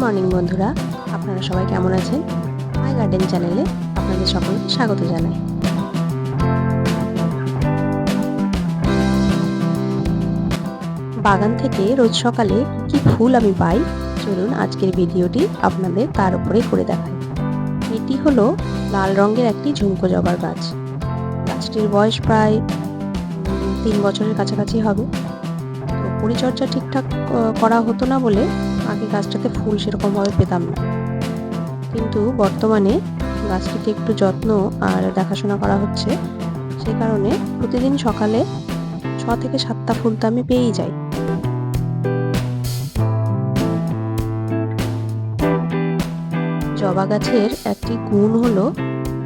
Morning বন্ধুরা, আপনারা সবাই কেমন আছেন? মাই গার্ডেন চ্যানেলে আপনাদের সকলকে স্বাগত জানাই। বাগান থেকে রোজ সকালে কি ফুল আমি পাই, চলুন আজকের ভিডিওটি আপনাদের তার উপরে করে দেখাই। এটি হলো লাল রঙের একটি ঝুমকো জবার গাছ। গাছটির বয়স প্রায় 3 বছরের কাছাকাছি হবে। তো পরিচর্যা ঠিকঠাক করা হতো না বলে আগে গাছটাতে ফুল সেরকমভাবে পেতাম না, কিন্তু বর্তমানে গাছটিতে একটু যত্ন আর দেখাশোনা করা হচ্ছে, সেই কারণে প্রতিদিন সকালে 6 থেকে 7টা ফুল তো আমি পেয়েই যাই। জবা গাছের একটি গুণ হলো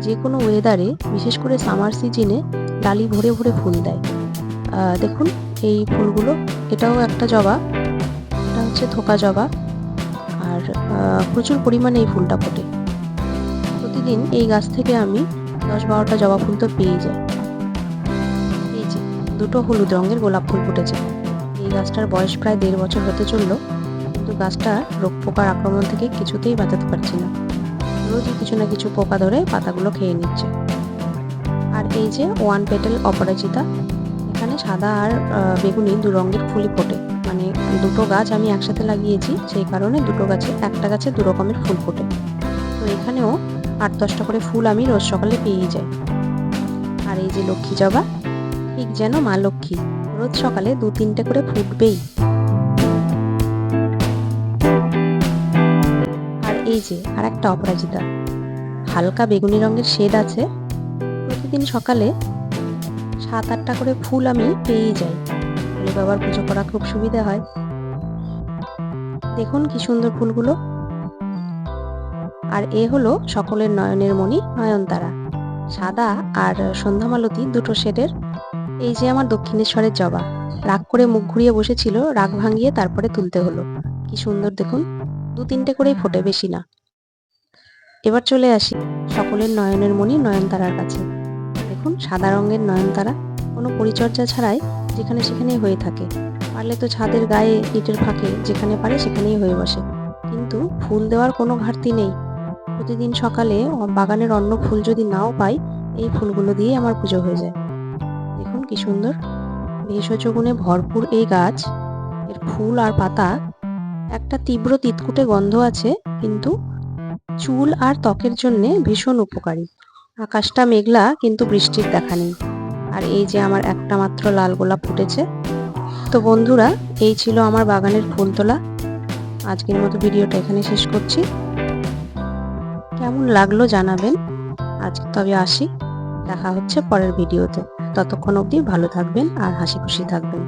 যে কোনো ওয়েদারে, বিশেষ করে সামার সিজনে ডালি ভরে ভরে ফুল দেয়। দেখুন এই ফুলগুলো, এটাও একটা জবা, এটা হচ্ছে থোকা জবা, আর প্রচুর পরিমাণে এই ফুলটা ফোটে। প্রতিদিন এই গাছ থেকে আমি 10-12টা জবা ফুল তো পেয়ে যাই। এই যে দুটো হলুদ রঙের গোলাপ ফুল ফুটেছে। এই গাছটার বয়স প্রায় 1.5 বছর হতে চললো, কিন্তু গাছটা রোগ পোকার আক্রমণ থেকে কিছুতেই বাঁচাতে পারছি না। রোজই কিছু না কিছু পোকা ধরে পাতাগুলো খেয়ে নিচ্ছে। আর এই যে ওয়ান পেটাল অপরাজিতা, এখানে সাদা আর বেগুনি 2 রঙের ফুলই ফোটে। মানে দুটো গাছ আমি একসাথে লাগিয়েছি, সেই কারণে দুটো গাছে, একটা গাছে 2 রকমের ফুল ফোটে। তো এখানেও 8-10টা করে ফুল আমি রোজ সকালে পেয়েই যাই। আর এই যে লক্ষ্মী জবা, ঠিক যেন মা লক্ষ্মী, রোজ সকালে 2-3টে করে ফুটবেই। আর এই যে আর একটা অপরাজিতা, হালকা বেগুনি রঙের শেড আছে। প্রতিদিন সকালে 7-8টা করে ফুল আমি পেয়েই যাই। ফুলে বাবার পুজো করা খুব সুবিধা হয়। দেখুন কি সুন্দর ফুলগুলো। আর এ হলো সকলের নয়নের মণি নয়নতারা, সাদা আর সন্ধ্যামালতী দুটো শেডের। এই যে আমার দক্ষিণেশ্বরের জবা, রাগ করে মুখ ঘুরিয়ে বসেছিল, রাগ ভাঙিয়ে তারপরে তুলতে হলো। কি সুন্দর দেখুন, 2-3টে করেই ফোটে, বেশি না। এবার চলে আসি সকলের নয়নের মণি নয়নতারার কাছে। দেখুন সাদা রঙের নয়নতারা, কোনো পরিচর্যা ছাড়াই যেখানে সেখানেই হয়ে থাকে। পারলে তো ছাদের গায়ে, ইটের ফাঁকে, যেখানে পারে সেখানেই হয়ে বসে, কিন্তু ফুল দেওয়ার কোনো ঘাটতি নেই। প্রতিদিন সকালে বাগানের অন্য ফুল যদি নাও পাই, এই ফুলগুলো দিয়ে আমার পুজো হয়ে যায়। দেখুন কি সুন্দর, ভেষজ গুণে ভরপুর এই গাছ। এর ফুল আর পাতা একটা তীব্র তিতকুটে গন্ধ আছে, কিন্তু চুল আর ত্বকের জন্যে ভীষণ উপকারী। আকাশটা মেঘলা, কিন্তু বৃষ্টির দেখা নেই। আর এই যে আমার একটা মাত্র লাল গোলাপ ফুটেছে। তো বন্ধুরা, এই ছিল আমার বাগানের ফুল তোলা। আজকের মতো ভিডিওটা এখানে শেষ করছি। কেমন লাগলো জানাবেন। আজকে তবে আসি, দেখা হচ্ছে পরের ভিডিওতে। ততক্ষণ অবধি ভালো থাকবেন আর হাসি খুশি থাকবেন।